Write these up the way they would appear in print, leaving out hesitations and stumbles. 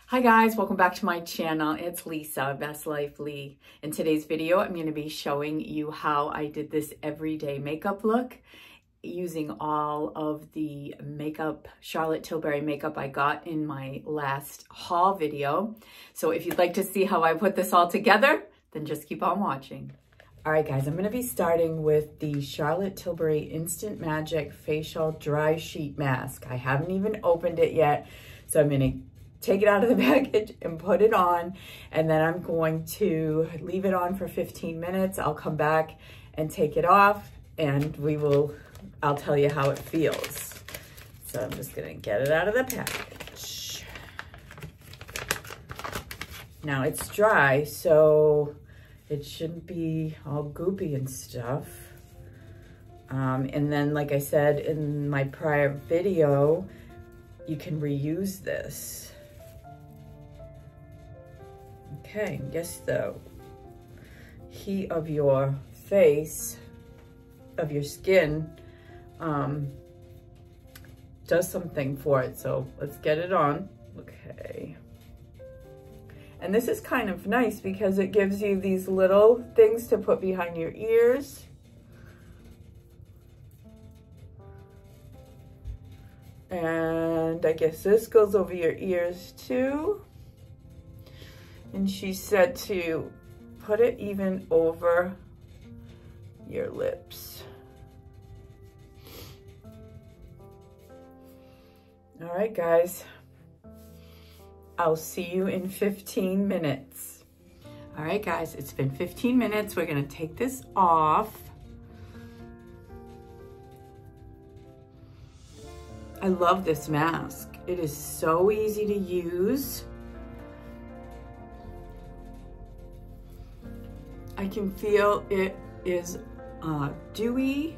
Hi guys, welcome back to my channel. It's Lisa, Best Life Lee. In today's video, I'm going to be showing you how I did this everyday makeup look using all of the makeup, Charlotte Tilbury makeup I got in my last haul video. So if you'd like to see how I put this all together, then just keep on watching. All right guys, I'm going to be starting with the Charlotte Tilbury Instant Magic Facial Dry Sheet Mask. I haven't even opened it yet, so I'm going to take it out of the package and put it on, and then I'm going to leave it on for 15 minutes. I'll come back and take it off, and I'll tell you how it feels. So I'm just gonna get it out of the package. Now it's dry, so it shouldn't be all goopy and stuff. And then, like I said in my prior video, you can reuse this. Okay, yes, the heat of your face, of your skin, does something for it. So let's get it on. Okay. And this is kind of nice because it gives you these little things to put behind your ears. And I guess this goes over your ears too. And she said to put it even over your lips. All right, guys. I'll see you in 15 minutes. All right, guys, it's been 15 minutes. We're gonna take this off. I love this mask. It is so easy to use. I can feel it is dewy.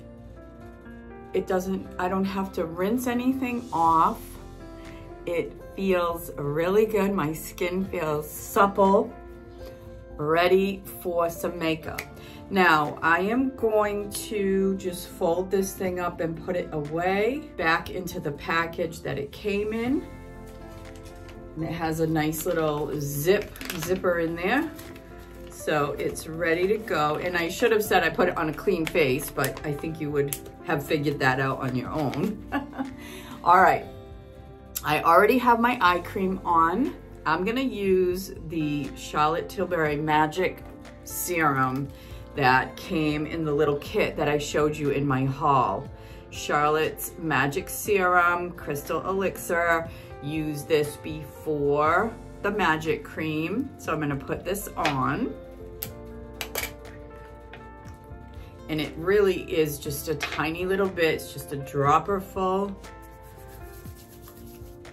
I don't have to rinse anything off. It feels really good. My skin feels supple, ready for some makeup. Now, I am going to just fold this thing up and put it away back into the package that it came in. And it has a nice little zipper in there. So it's ready to go. And I should have said I put it on a clean face, but I think you would have figured that out on your own. All right, I already have my eye cream on. I'm gonna use the Charlotte Tilbury Magic Serum that came in the little kit that I showed you in my haul. Charlotte's Magic Serum, Crystal Elixir. Use this before the magic cream. So I'm gonna put this on. And it really is just a tiny little bit. It's just a dropper full.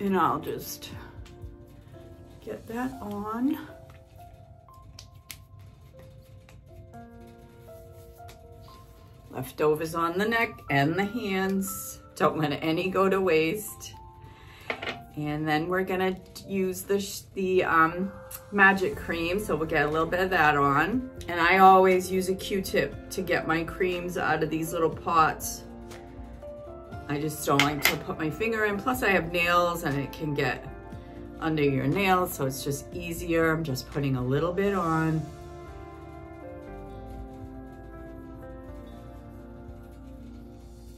And I'll just get that on. Leftovers on the neck and the hands. Don't let any go to waste. And then we're gonna use the magic cream, so we'll get a little bit of that on. And I always use a Q-tip to get my creams out of these little pots. I just don't like to put my finger in. Plus I have nails and it can get under your nails, so it's just easier. I'm just putting a little bit on.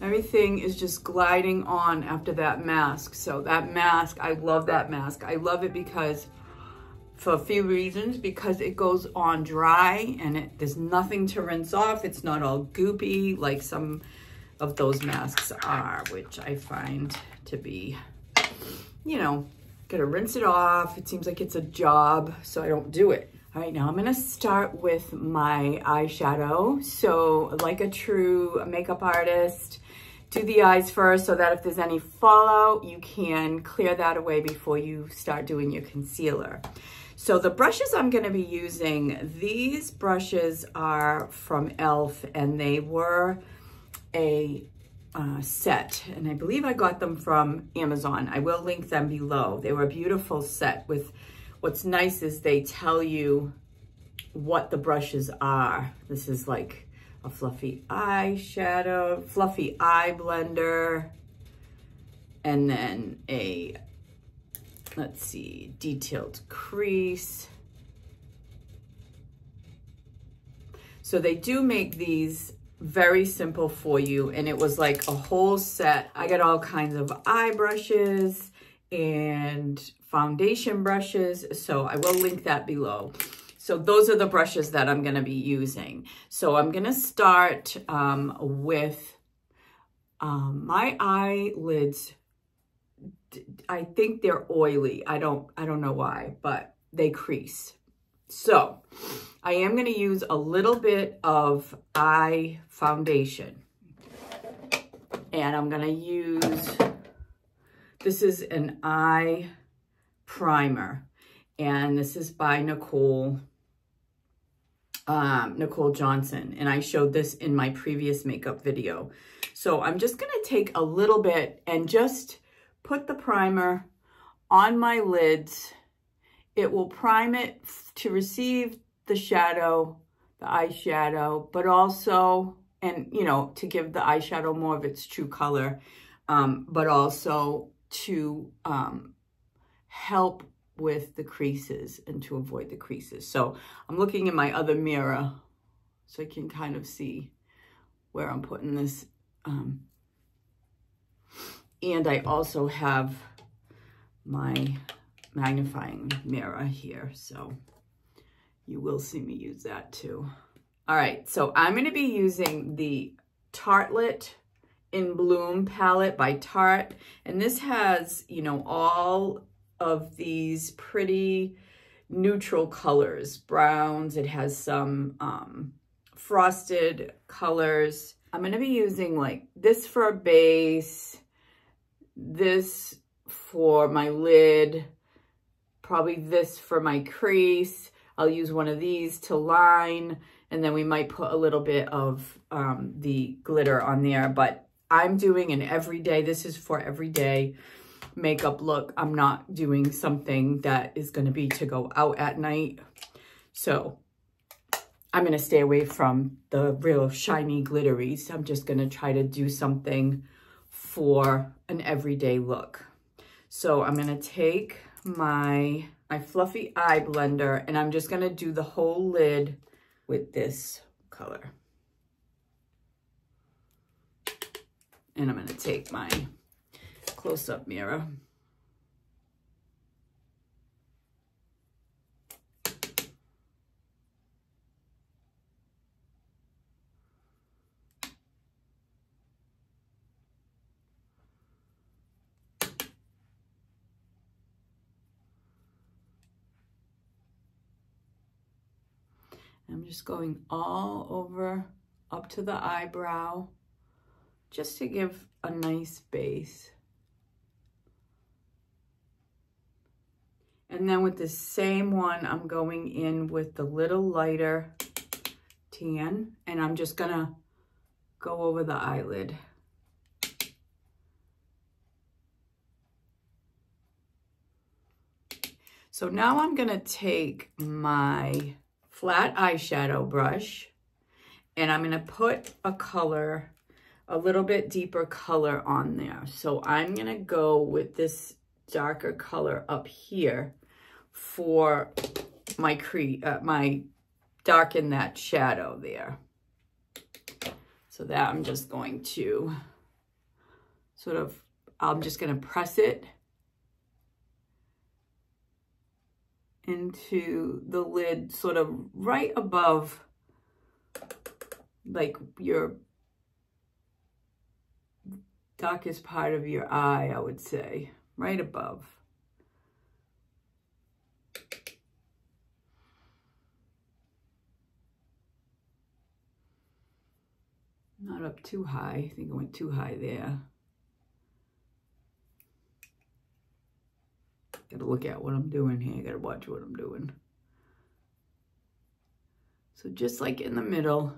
Everything is just gliding on after that mask. So that mask, I love that mask. I love it because, for a few reasons, because it goes on dry and there's nothing to rinse off. It's not all goopy like some of those masks are, which I find to be, you know, gotta rinse it off. It seems like it's a job, so I don't do it. All right, now I'm gonna start with my eyeshadow. So like a true makeup artist, do the eyes first so that if there's any fallout, you can clear that away before you start doing your concealer. So the brushes I'm gonna be using, these brushes are from e.l.f. and they were a set, and I believe I got them from Amazon. I will link them below. They were a beautiful set. With what's nice is they tell you what the brushes are. This is like a fluffy eyeshadow, fluffy eye blender, and then a let's see, detailed crease. So they do make these very simple for you, and it was like a whole set. I got all kinds of eye brushes and foundation brushes, so I will link that below. So those are the brushes that I'm gonna be using. So I'm gonna start with my eyelids. I think they're oily. I don't know why, but they crease. So I am going to use a little bit of eye foundation, and I'm going to use, this is an eye primer, and this is by Nicole Johnson, and I showed this in my previous makeup video. So I'm just going to take a little bit and just put the primer on my lids. It will prime it to receive the shadow, the eyeshadow, but also, and you know, to give the eyeshadow more of its true color, but also to help with the creases and to avoid the creases. So I'm looking in my other mirror so I can kind of see where I'm putting this. And I also have my magnifying mirror here, so you will see me use that too. All right, so I'm going to be using the Tartelette in Bloom palette by Tarte, and this has, you know, all of these pretty neutral colors, browns. It has some frosted colors. I'm going to be using like this for a base, this for my lid, probably this for my crease. I'll use one of these to line, and then we might put a little bit of the glitter on there, but I'm doing an everyday, this is for everyday makeup look. I'm not doing something that is going to be to go out at night. So I'm going to stay away from the real shiny glitteries. I'm just going to try to do something for an everyday look. So I'm going to take my fluffy eye blender, and I'm just going to do the whole lid with this color. And I'm going to take my close-up mirror. I'm just going all over up to the eyebrow, just to give a nice base. And then with the same one, I'm going in with the little lighter tan, and I'm just gonna go over the eyelid. So now I'm gonna take my flat eyeshadow brush, and I'm gonna put a color, a little bit deeper color on there. So I'm gonna go with this darker color up here for my darken that shadow there. So that I'm just going to sort of, I'm just gonna press it into the lid, sort of right above, like your darkest part of your eye, I would say, right above. Not up too high. I think I went too high there. Gotta look at what I'm doing here. Gotta watch what I'm doing. So just like in the middle.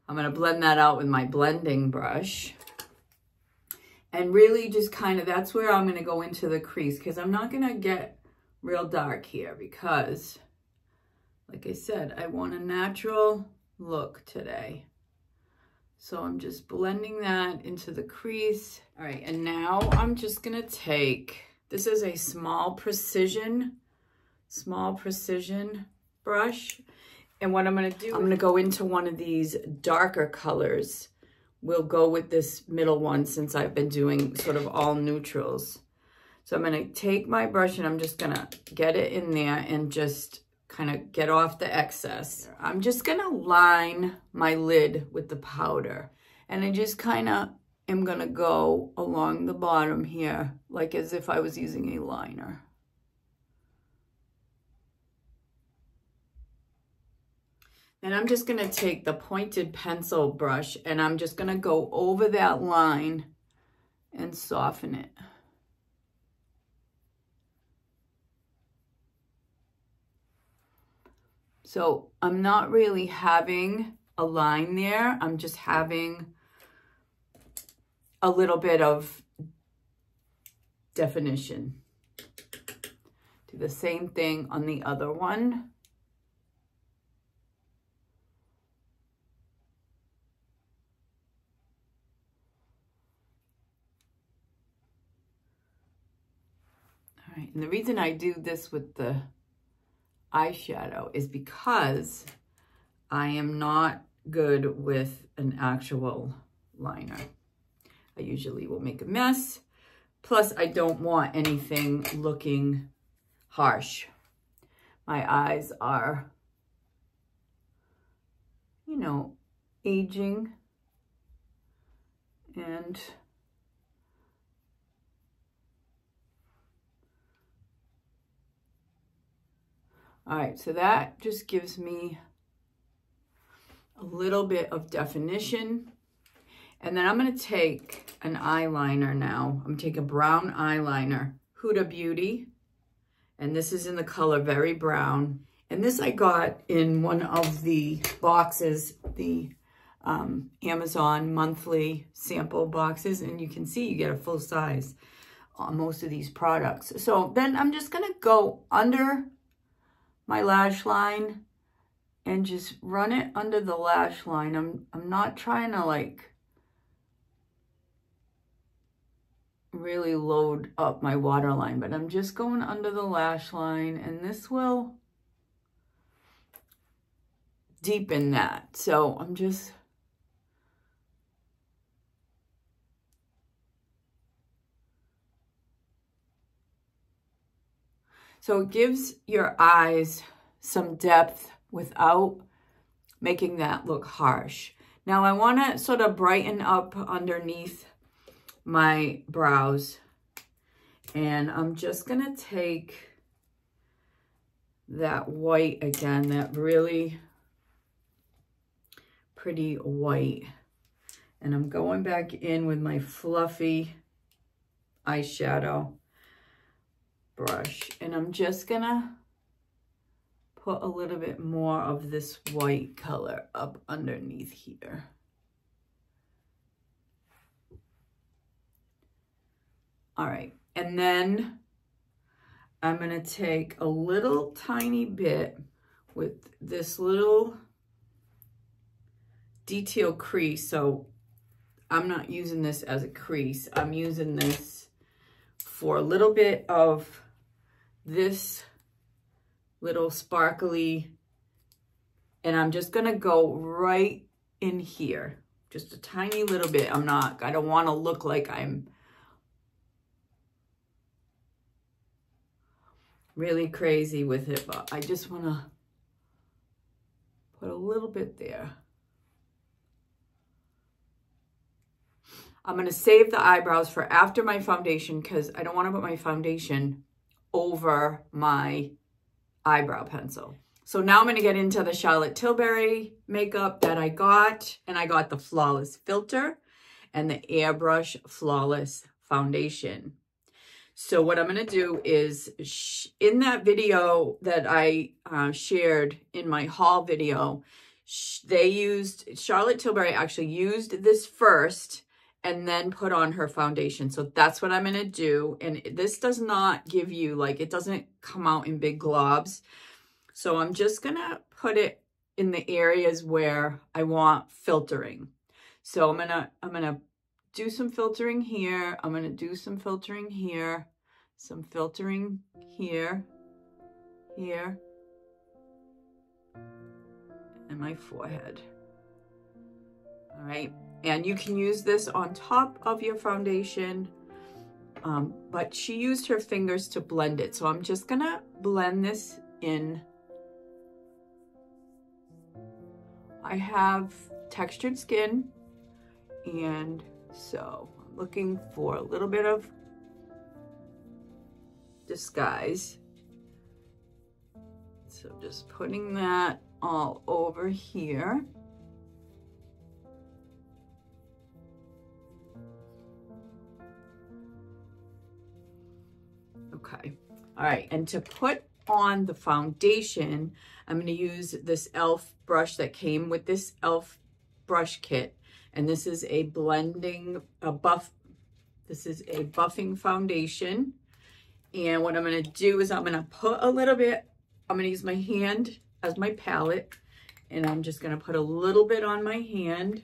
I'm gonna blend that out with my blending brush. And really just kind of, that's where I'm gonna go into the crease, because I'm not gonna get real dark here, because like I said, I want a natural look today. So I'm just blending that into the crease. All right, and now I'm just gonna take, this is a small precision brush. And what I'm gonna do, I'm gonna go into one of these darker colors. We'll go with this middle one since I've been doing sort of all neutrals. So I'm gonna take my brush and I'm just gonna get it in there and just kind of get off the excess. I'm just gonna line my lid with the powder. And I just kind of am gonna go along the bottom here, like as if I was using a liner. And I'm just gonna take the pointed pencil brush and I'm just gonna go over that line and soften it. So I'm not really having a line there. I'm just having a little bit of definition. Do the same thing on the other one. All right, and the reason I do this with the eyeshadow is because I am not good with an actual liner. I usually will make a mess. Plus, I don't want anything looking harsh. My eyes are, you know, aging, and all right, so that just gives me a little bit of definition. And then I'm gonna take an eyeliner now. I'm gonna take a brown eyeliner, Huda Beauty. And this is in the color Very Brown. And this I got in one of the boxes, the Amazon monthly sample boxes. And you can see you get a full size on most of these products. So then I'm just gonna go under my lash line and just run it under the lash line. I'm not trying to like really load up my waterline, but I'm just going under the lash line, and this will deepen that. So I'm just so it gives your eyes some depth without making that look harsh. Now I want to sort of brighten up underneath my brows, and I'm just gonna take that white again, that really pretty white, and I'm going back in with my fluffy eyeshadow brush, and I'm just gonna put a little bit more of this white color up underneath here. All right, and then I'm gonna take a little tiny bit with this little detail crease. So I'm not using this as a crease. I'm using this for a little bit of this little sparkly, and I'm just gonna go right in here, just a tiny little bit. I don't wanna look like I'm really crazy with it, but I just wanna put a little bit there. I'm gonna save the eyebrows for after my foundation because I don't wanna put my foundation over my eyebrow pencil. So now I'm gonna get into the Charlotte Tilbury makeup that I got, and I got the Flawless Filter and the Airbrush Flawless Foundation. So what I'm gonna do is, in that video that I shared in my haul video, Charlotte Tilbury actually used this first and then put on her foundation. So that's what I'm gonna do. And this does not give you, like, it doesn't come out in big globs. So I'm just gonna put it in the areas where I want filtering. So I'm gonna do some filtering here. I'm gonna do some filtering here, some filtering here, here, and my forehead. All right, and you can use this on top of your foundation, but she used her fingers to blend it. So I'm just gonna blend this in. I have textured skin, and so I'm looking for a little bit of disguise. So just putting that all over here. Okay, all right, and to put on the foundation, I'm going to use this e.l.f. brush that came with this e.l.f. brush kit, and this is a this is a buffing foundation. And what I'm going to do is I'm going to put a little bit, I'm going to use my hand as my palette, and I'm just going to put a little bit on my hand.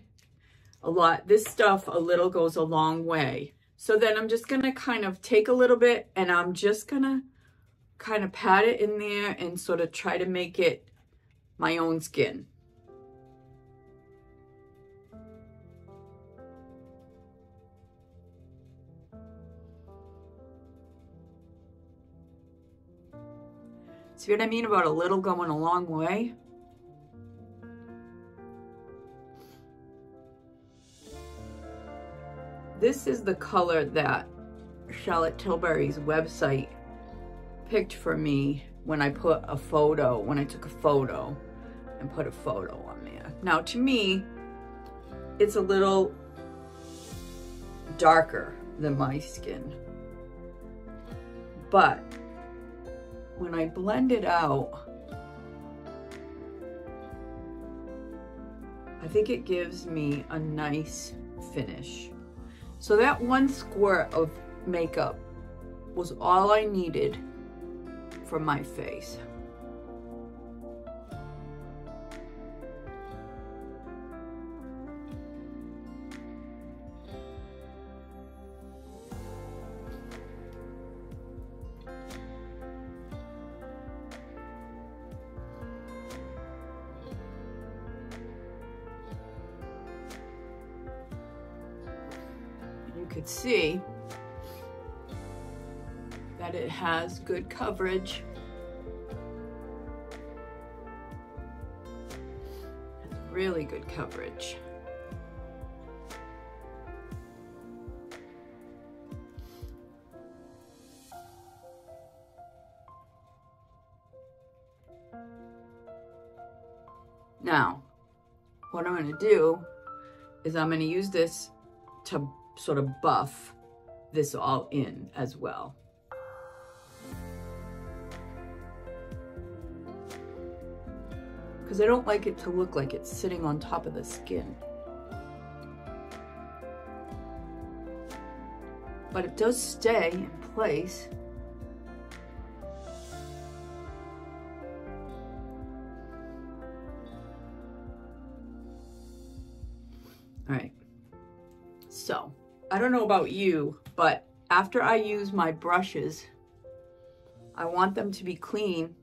This stuff, a little goes a long way. So then I'm just going to kind of take a little bit, and I'm just going to kind of pat it in there and sort of try to make it my own skin. See what I mean about a little going a long way? This is the color that Charlotte Tilbury's website picked for me when I took a photo and put a photo on there. Now to me, it's a little darker than my skin, but when I blend it out, I think it gives me a nice finish. So that one squirt of makeup was all I needed for my face. You could see that it has good coverage. It's really good coverage. Now, what I'm going to do is I'm going to use this to sort of buff this all in as well. Because I don't like it to look like it's sitting on top of the skin. But it does stay in place. All right, so I don't know about you, but after I use my brushes, I want them to be clean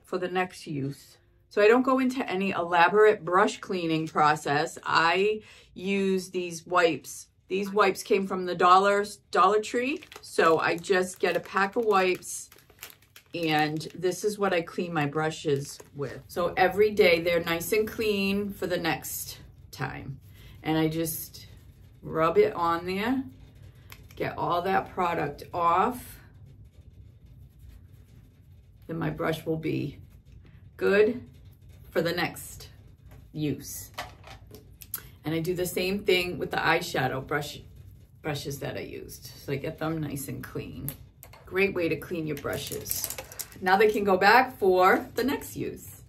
for the next use. So I don't go into any elaborate brush cleaning process. I use these wipes. These wipes came from the Dollar Tree. So I just get a pack of wipes, and this is what I clean my brushes with. So every day they're nice and clean for the next time. And I just rub it on there, get all that product off. Then my brush will be good for the next use. And I do the same thing with the eyeshadow brushes that I used. So I get them nice and clean. Great way to clean your brushes. Now they can go back for the next use.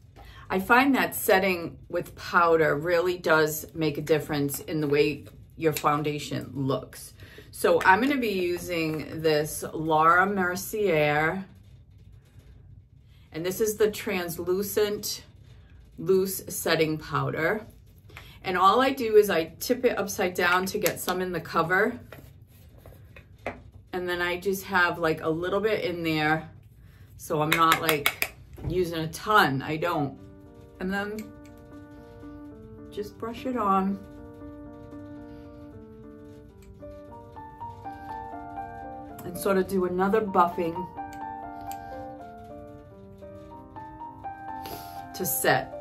I find that setting with powder really does make a difference in the way your foundation looks. So I'm going to be using this Laura Mercier, and this is the translucent loose setting powder. And all I do is I tip it upside down to get some in the cover. And then I just have like a little bit in there. So I'm not like using a ton, I don't. And then just brush it on. And sort of do another buffing to set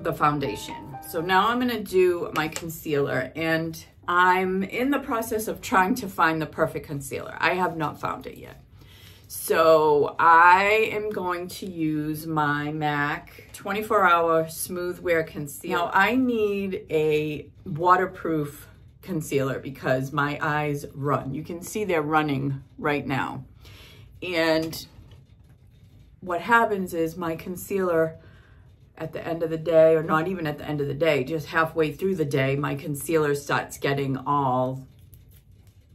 the foundation. So now I'm gonna do my concealer, and I'm in the process of trying to find the perfect concealer. I have not found it yet. So I am going to use my MAC 24-Hour Smooth Wear Concealer. Now I need a waterproof concealer because my eyes run. You can see they're running right now. And what happens is my concealer at the end of the day, or not even at the end of the day, just halfway through the day, my concealer starts getting all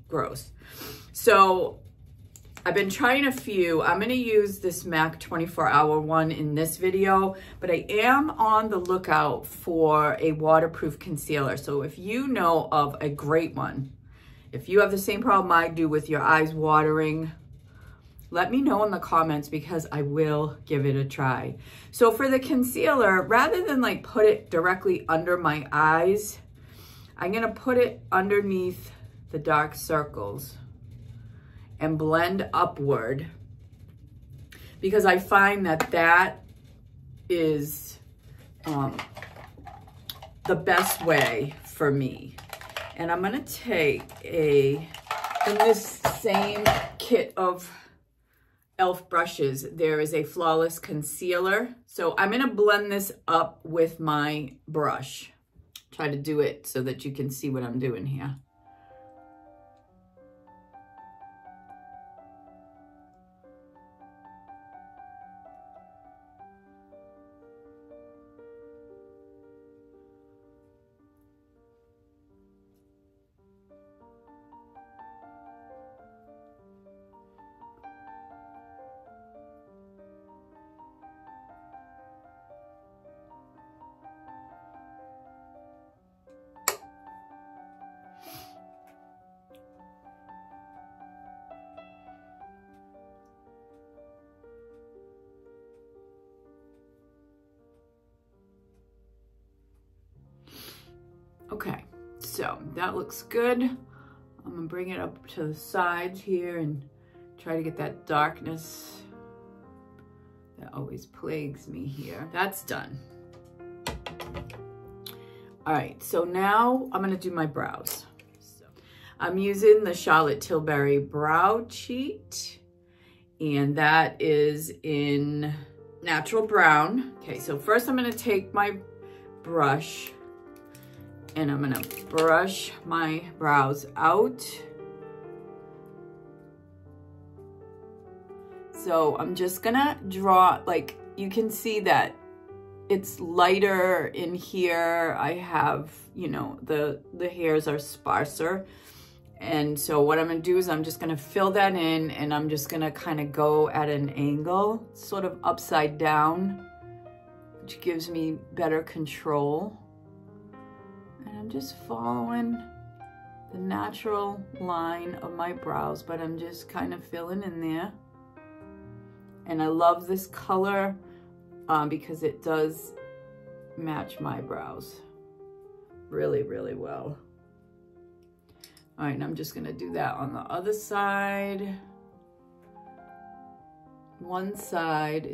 gross. So I've been trying a few. I'm gonna use this MAC 24-Hour one in this video, but I am on the lookout for a waterproof concealer. So if you know of a great one, if you have the same problem I do with your eyes watering, let me know in the comments because I will give it a try. So for the concealer, rather than like put it directly under my eyes, I'm gonna put it underneath the dark circles and blend upward, because I find that that is the best way for me. And I'm gonna take in this same kit of e.l.f. brushes, there is a Flawless Concealer. So I'm gonna blend this up with my brush. Try to do it so that you can see what I'm doing here. Okay, so that looks good. I'm gonna bring it up to the sides here and try to get that darkness that always plagues me here. That's done. All right, so now I'm gonna do my brows. So I'm using the Charlotte Tilbury Brow Cheat, and that is in Natural Brown. Okay, so first I'm gonna take my brush and I'm gonna brush my brows out. So I'm just gonna draw, like you can see that it's lighter in here. I have, you know, the hairs are sparser. And so what I'm gonna do is I'm just gonna fill that in, and I'm just gonna kind of go at an angle, sort of upside down, which gives me better control. And I'm just following the natural line of my brows, but I'm just kind of filling in there. And I love this color because it does match my brows really, really well. All right, and I'm just gonna do that on the other side. One side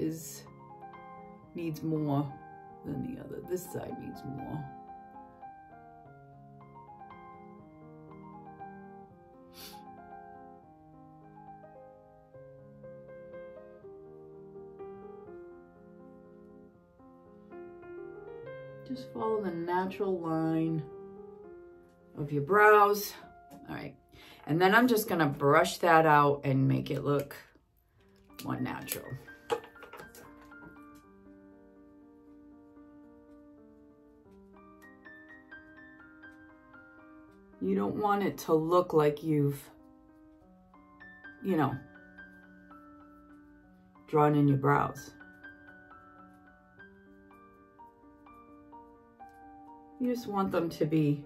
needs more than the other. This side needs more. Just follow the natural line of your brows. All right, and then I'm just gonna brush that out and make it look more natural. You don't want it to look like you've, you know, drawn in your brows. You just want them to be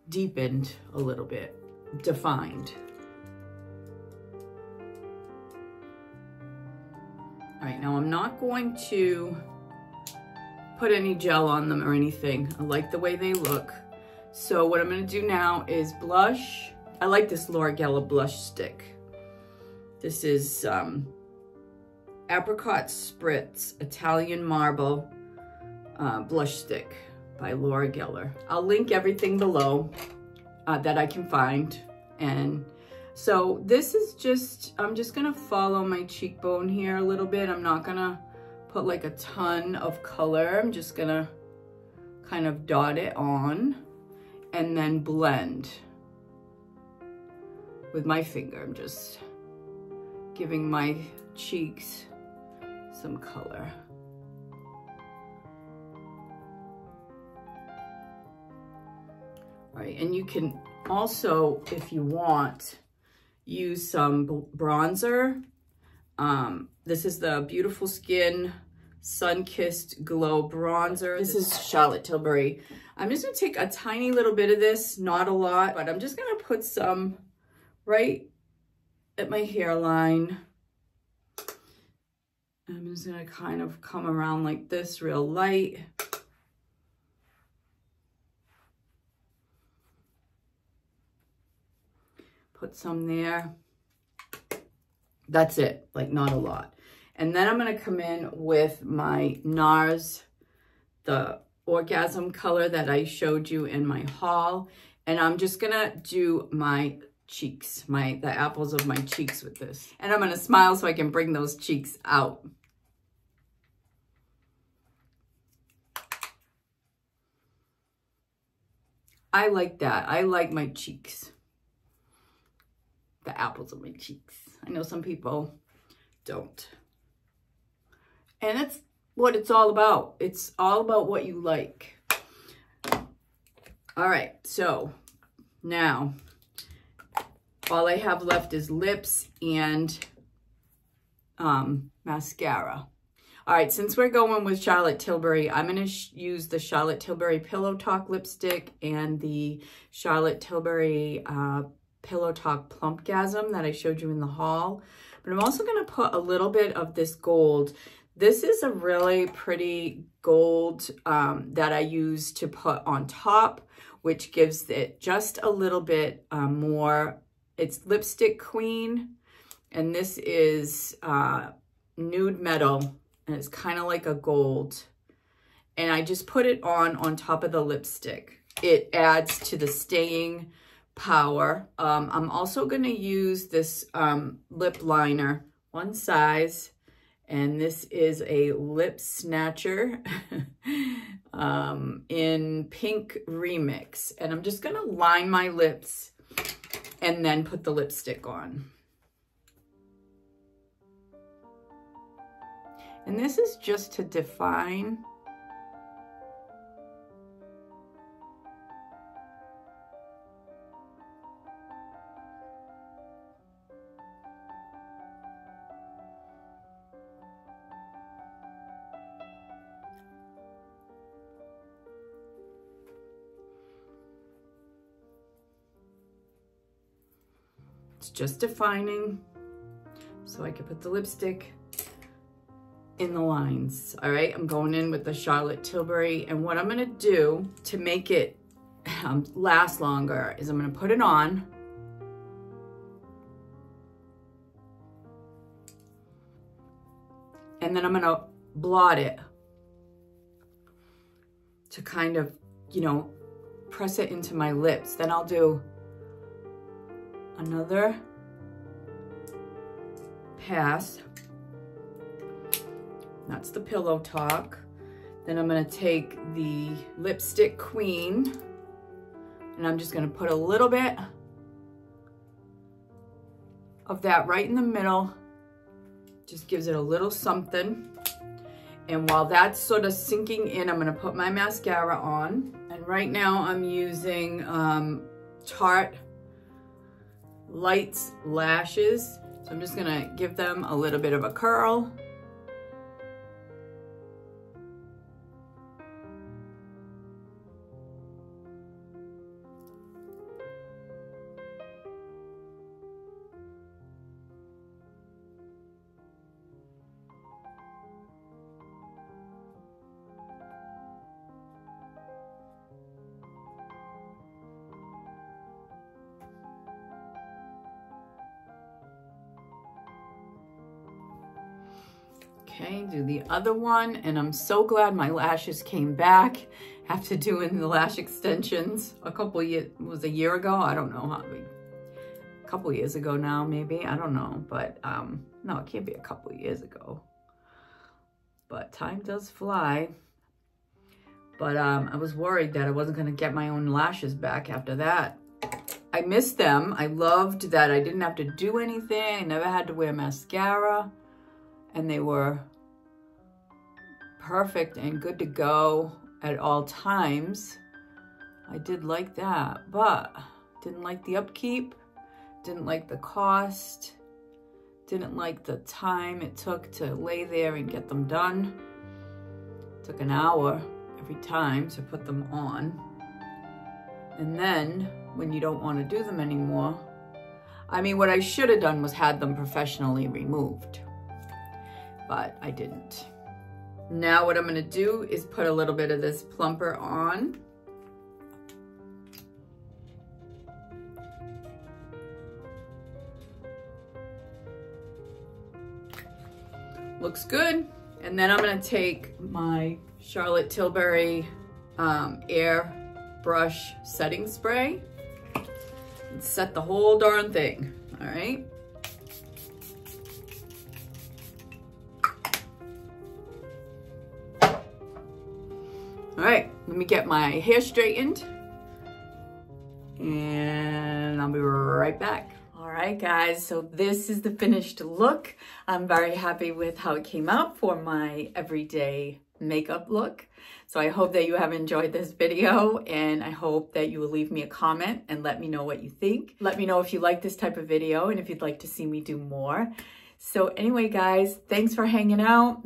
deepened a little bit, defined. All right, now I'm not going to put any gel on them or anything. I like the way they look. So what I'm gonna do now is blush. I like this Laura Geller blush stick. This is Apricot Spritz Italian Marble blush stick by Laura Geller. I'll link everything below that I can find. And so this is just, I'm just gonna follow my cheekbone here a little bit. I'm not gonna put like a ton of color. I'm just gonna kind of dot it on and then blend with my finger. I'm just giving my cheeks some color. All right, and you can also, if you want, use some bronzer. This is the Beautiful Skin Sun-Kissed Glow Bronzer. This is Charlotte Tilbury. I'm just gonna take a tiny little bit of this, not a lot, but I'm just gonna put some right at my hairline. I'm just gonna kind of come around like this, real light. Put some there. That's it, like not a lot. And then I'm gonna come in with my NARS, the Orgasm color that I showed you in my haul. And I'm just gonna do my cheeks, the apples of my cheeks with this. And I'm gonna smile so I can bring those cheeks out. I like that. I like my cheeks. The apples of my cheeks. I know some people don't. And that's what it's all about. It's all about what you like. All right, so now all I have left is lips and mascara. All right, since we're going with Charlotte Tilbury, I'm gonna use the Charlotte Tilbury Pillow Talk lipstick and the Charlotte Tilbury Pillow Talk Plumpgasm that I showed you in the haul. But I'm also gonna put a little bit of this gold. This is a really pretty gold that I use to put on top, which gives it just a little bit more. It's Lipstick Queen, and this is Nude Metal, and it's kind of like a gold. And I just put it on top of the lipstick. It adds to the staying power. I'm also going to use this lip liner, one size, and this is a Lip Snatcher in Pink Remix. And I'm just going to line my lips and then put the lipstick on. And this is just to define. It's just defining so I can put the lipstick in the lines. All right, I'm going in with the Charlotte Tilbury, and what I'm gonna do to make it last longer is I'm gonna put it on, and then I'm gonna blot it to kind of, you know, press it into my lips. Then I'll do another pass. That's the Pillow Talk. Then I'm gonna take the Lipstick Queen, and I'm just gonna put a little bit of that right in the middle. Just gives it a little something. And while that's sort of sinking in, I'm gonna put my mascara on. And right now I'm using Tarte Lights Lashes. So I'm just gonna give them a little bit of a curl. Okay, do the other one. And I'm so glad my lashes came back after doing the lash extensions a couple years, was a year ago? I don't know how, a couple years ago now, maybe, I don't know. But no, it can't be a couple years ago. But time does fly. But I was worried that I wasn't gonna get my own lashes back after that. I missed them. I loved that I didn't have to do anything. I never had to wear mascara. And they were perfect and good to go at all times. I did like that, but didn't like the upkeep, didn't like the cost, didn't like the time it took to lay there and get them done. It took an hour every time to put them on. And then when you don't want to do them anymore, I mean, what I should have done was had them professionally removed, but I didn't. Now what I'm gonna do is put a little bit of this plumper on. Looks good. And then I'm gonna take my Charlotte Tilbury air brush setting spray and set the whole darn thing, all right? All right, let me get my hair straightened and I'll be right back. All right, guys, so this is the finished look. I'm very happy with how it came out for my everyday makeup look. So I hope that you have enjoyed this video, and I hope that you will leave me a comment and let me know what you think. Let me know if you like this type of video and if you'd like to see me do more. So anyway, guys, thanks for hanging out.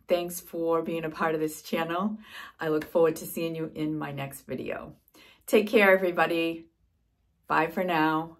Thanks for being a part of this channel. I look forward to seeing you in my next video. Take care, everybody. Bye for now.